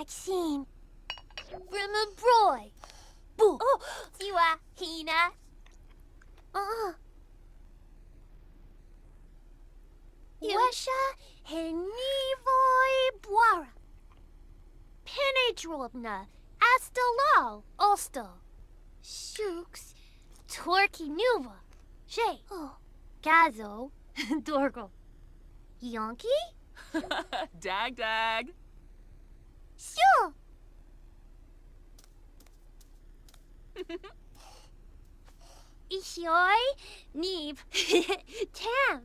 Maxine. From a broy. Boo. Oh, siwa, hina. Iwasha henivoi boara. Penedrovna astalal osto. Shooks torki nuva. Shay. Gazo. Dorgo. Yonki? Dag, dag. Sure. Ishioi, Neeb, Tam.